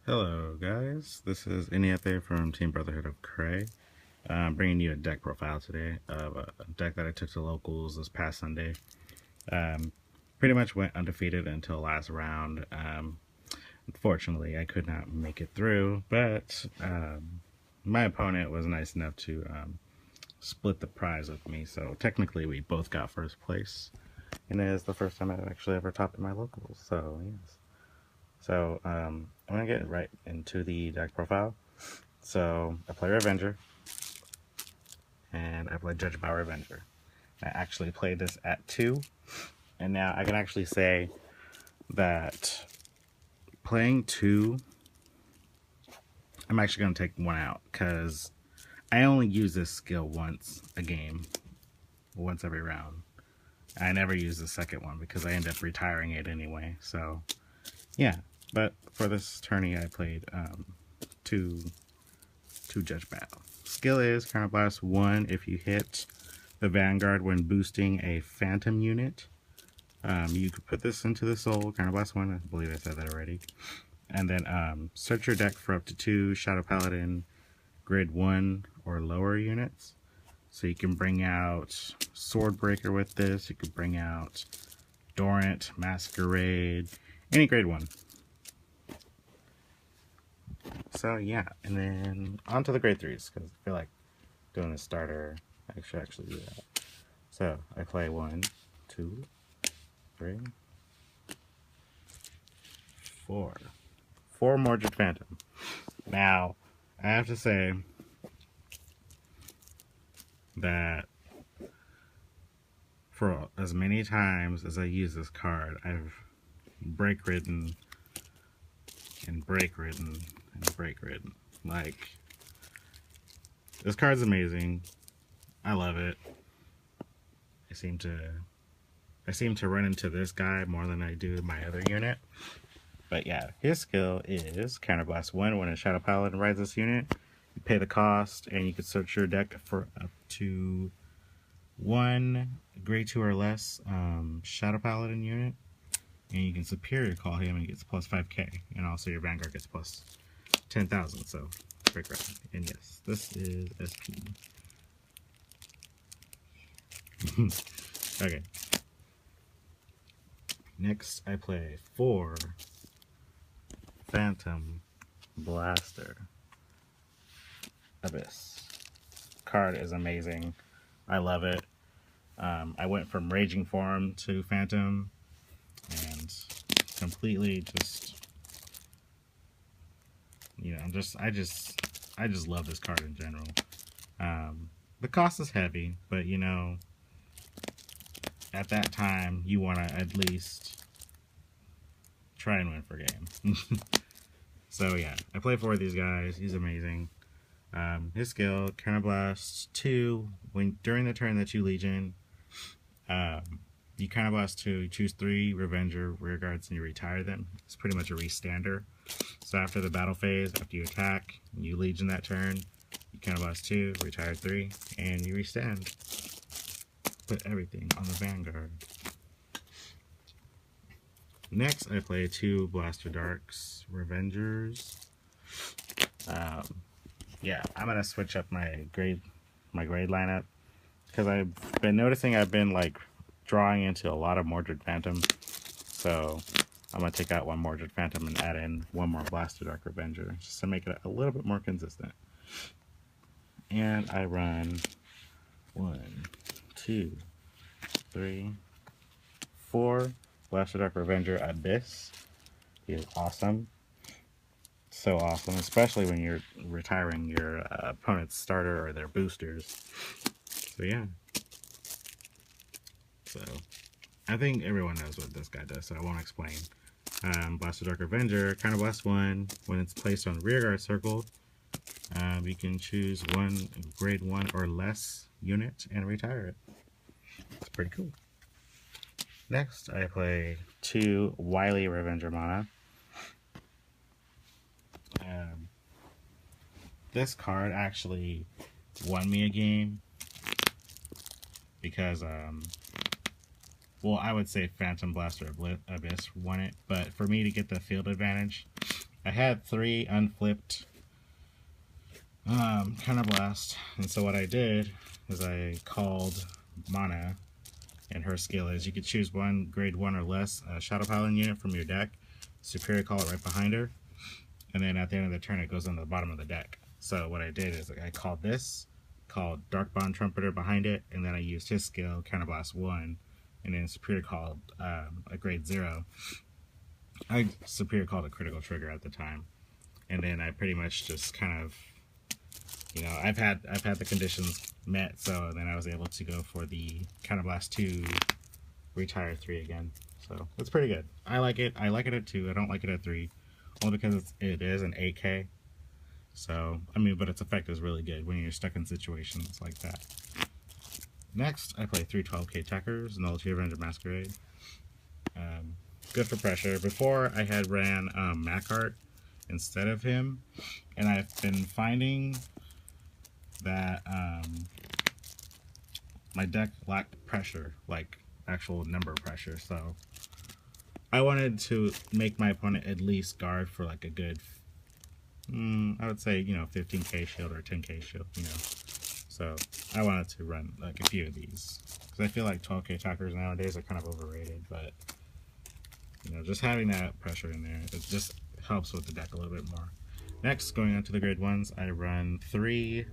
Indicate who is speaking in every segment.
Speaker 1: Hello guys, this is Iniete from Team Brotherhood of Cray. I'm bringing you a deck profile today of a deck that I took to locals this past Sunday. Pretty much went undefeated until last round. Unfortunately, I could not make it through, but my opponent was nice enough to split the prize with me, so technically we both got first place. And it is the first time I've actually ever topped in my locals, so yes. So I'm going to get right into the deck profile. So I play Revenger, and I play Judge by Revenger. I actually played this at 2, and now I can actually say that playing 2, I'm actually going to take 1 out, because I only use this skill once a game, once every round. I never use the second one because I end up retiring it anyway, so yeah. But for this tourney, I played two Judge Battle. Skill is Counterblast 1 if you hit the Vanguard when boosting a Phantom unit. You could put this into the Soul, Counterblast 1, I believe I said that already. And then search your deck for up to 2 Shadow Paladin grade 1 or lower units. So you can bring out Swordbreaker with this, you could bring out Dorrant, Masquerade, any grade 1. So yeah, and then on to the grade 3s, because I feel like doing the starter, I should actually do that. So I play 1, 2, 3, 4. 4 Mordred Phantom. Now, I have to say that for as many times as I use this card, I've break ridden and break ridden and break ridden. Like, this card's amazing. I love it. I seem to run into this guy more than I do my other unit. But yeah, his skill is Counterblast 1 when a Shadow Paladin rides this unit. You pay the cost, and you can search your deck for up to 1 grade 2 or less Shadow Paladin unit. And you can Superior Call him and he gets plus 5k. And also your Vanguard gets plus 10,000. So, great grab. And yes, this is SP. Okay. Next, I play 4 Phantom Blaster Abyss. Card is amazing. I love it. I went from Raging Form to Phantom and completely just, you know, I just love this card in general. The cost is heavy, but you know, at that time you want to at least try and win for game. So yeah, I play 4 of these guys. He's amazing. His skill, Counterblast 2, when during the turn that you Legion, you Counterblast 2, choose 3 Revenger rearguards and you retire them. It's pretty much a restander. So after the battle phase, after you attack, you Legion that turn, you Counterblast 2, retire 3, and you restand. Put everything on the Vanguard. Next, I play 2 Blaster Darks Revengers. Yeah, I'm gonna switch up my grade lineup because I've been noticing I've been like drawing into a lot of Mordred Phantom. So I'm gonna take out 1 Mordred Phantom and add in 1 more Blaster Dark Revenger just to make it a little bit more consistent. And I run 1, 2, 3, 4 Blaster Dark Revenger Abyss. He is awesome. So awesome, especially when you're retiring your opponent's starter or their boosters. So yeah. So I think everyone knows what this guy does, so I won't explain. Blaster Dark Revenger, Counterblast 1, when it's placed on rearguard circle, you can choose 1 grade 1 or less unit and retire it. It's pretty cool. Next, I play 2 Wily Revenger mana. This card actually won me a game because, well, I would say Phantom Blaster Abyss won it, but for me to get the field advantage, I had 3 unflipped Counterblast, and so what I did is I called Mana, and her skill is you could choose one grade 1 or less Shadow Paladin unit from your deck, superior call it right behind her, and then at the end of the turn it goes on the bottom of the deck. So what I did is I called this, called Darkbond Trumpeter behind it, and then I used his skill, Counterblast 1, and then superior called a grade 0. I superior called a critical trigger at the time, and then I pretty much just kind of, you know, I've had the conditions met, so then I was able to go for the Counterblast 2, retire 3 again. So it's pretty good. I like it. I like it at 2. I don't like it at 3, only because it is an AK. So I mean, but its effect is really good when you're stuck in situations like that. Next, I play 3 12k attackers, Nullity Avenger Masquerade. Good for pressure. Before I had ran Macart instead of him, and I've been finding that my deck lacked pressure, like actual number pressure, so I wanted to make my opponent at least guard for like a good, I would say, you know, 15k shield or 10k shield, you know. So I wanted to run like a few of these, because I feel like 12k attackers nowadays are kind of overrated, but you know, just having that pressure in there, it just helps with the deck a little bit more. Next, going on to the grade 1s, I run 3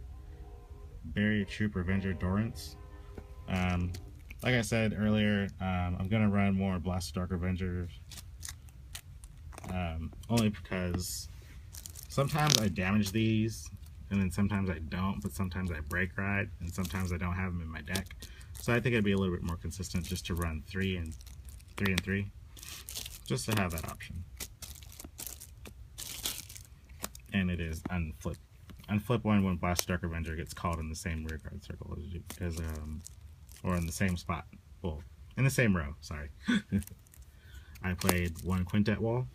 Speaker 1: Barrier Troop Revenger Dorrance. Like I said earlier, I'm going to run more Blast Dark Revengers, only because sometimes I damage these, and then sometimes I don't, but sometimes I break ride, and sometimes I don't have them in my deck. So I think it'd be a little bit more consistent just to run 3 and 3, just to have that option. And it is unflip. Unflip 1 when Blast Dark Avenger gets called in the same rear guard circle as or in the same spot. Well, in the same row, sorry. I played 1 Quintet Wall.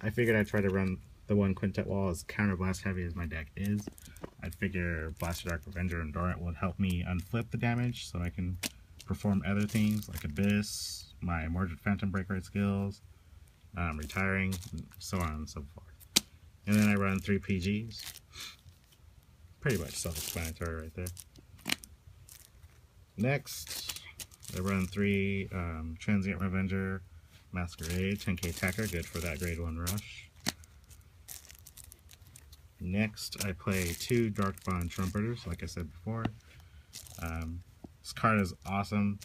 Speaker 1: I figured I'd try to run the 1 Quintet Wall as counterblast heavy as my deck is. I'd figure Blast Dark Avenger and Dorrant would help me unflip the damage so I can perform other things like Abyss, my Mordred Phantom Break Rate skills, retiring, so on and so forth. And then I run 3 PGs. Pretty much self-explanatory right there. Next, I run 3 Transient Revenger Masquerade, 10k attacker, good for that grade 1 rush. Next, I play 2 Darkbond Trumpeters, like I said before. This card is awesome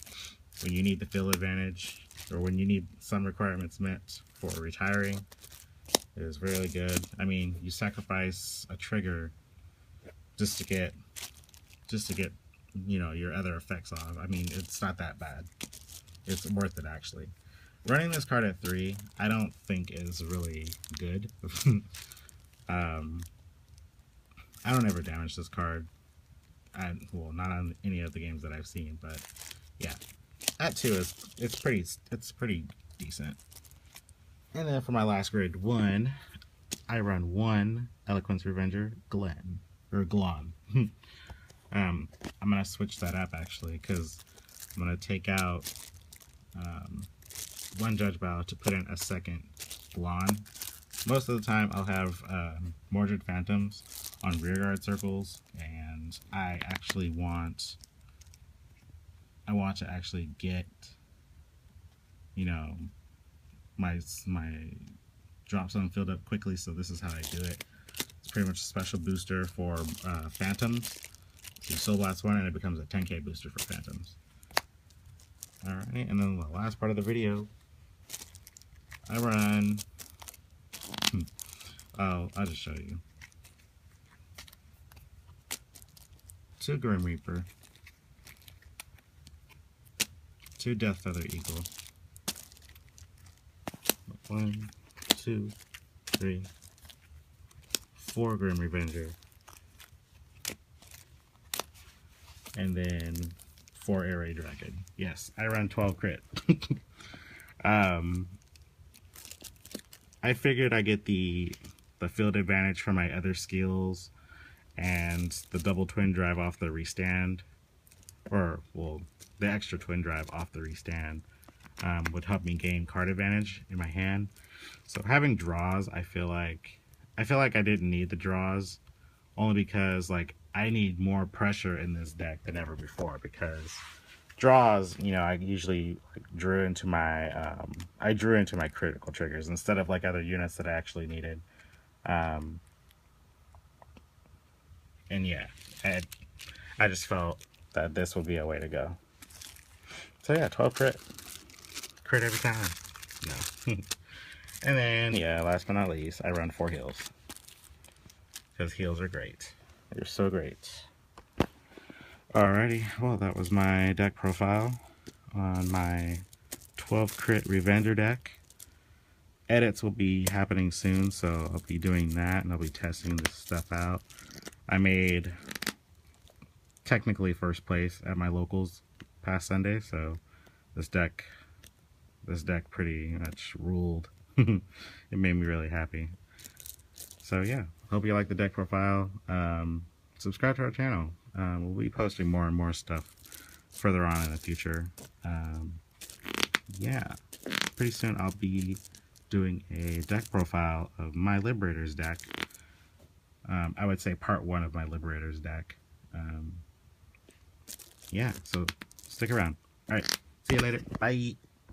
Speaker 1: when you need the field advantage, or when you need some requirements met for retiring. It is really good. I mean, you sacrifice a trigger just to get, you know, your other effects off. I mean, it's not that bad. It's worth it, actually. Running this card at 3, I don't think is really good. I don't ever damage this card. Well, not on any of the games that I've seen, but yeah, at 2 it's pretty decent. And then for my last grade 1, I run 1 Eloquence Revenger Glon. I'm gonna switch that up actually, because I'm gonna take out 1 Judge Bow to put in a second Glon. Most of the time I'll have Mordred Phantoms on rearguard circles, and I want to actually get, you know, my drop zone filled up quickly, so this is how I do it. It's pretty much a special booster for Phantoms. So you Soul Blast 1 and it becomes a 10k booster for Phantoms. Alright, and then the last part of the video, I run... I'll just show you. 2 Grim Reaper, 2 Death Feather Eagle, 1, 2, 3, 4 Grim Revenger, and then 4 Air Raid Dragon. Yes, I run 12 crit. I figured I get the field advantage from my other skills, and the double twin drive off the restand, or well, the extra twin drive off the restand would help me gain card advantage in my hand. So having draws, I feel like I feel like I didn't need the draws, only because like I need more pressure in this deck than ever before, because draws, you know, I usually like, drew into my critical triggers instead of like other units that I actually needed. And yeah, I just felt that this would be a way to go. So yeah, 12 crit every time. No. And then yeah, last but not least, I run 4 heals, because heals are great. They're so great. Alrighty, well, that was my deck profile on my 12 crit Revenger deck. Edits will be happening soon, so I'll be doing that and I'll be testing this stuff out. I made technically first place at my locals past Sunday, so this deck pretty much ruled. It made me really happy. So yeah, hope you like the deck profile. Subscribe to our channel. We'll be posting more and more stuff further on in the future. Yeah, pretty soon I'll be doing a deck profile of my Liberators deck. I would say part 1 of my Liberators deck. Yeah, so stick around. Alright, see you later. Bye.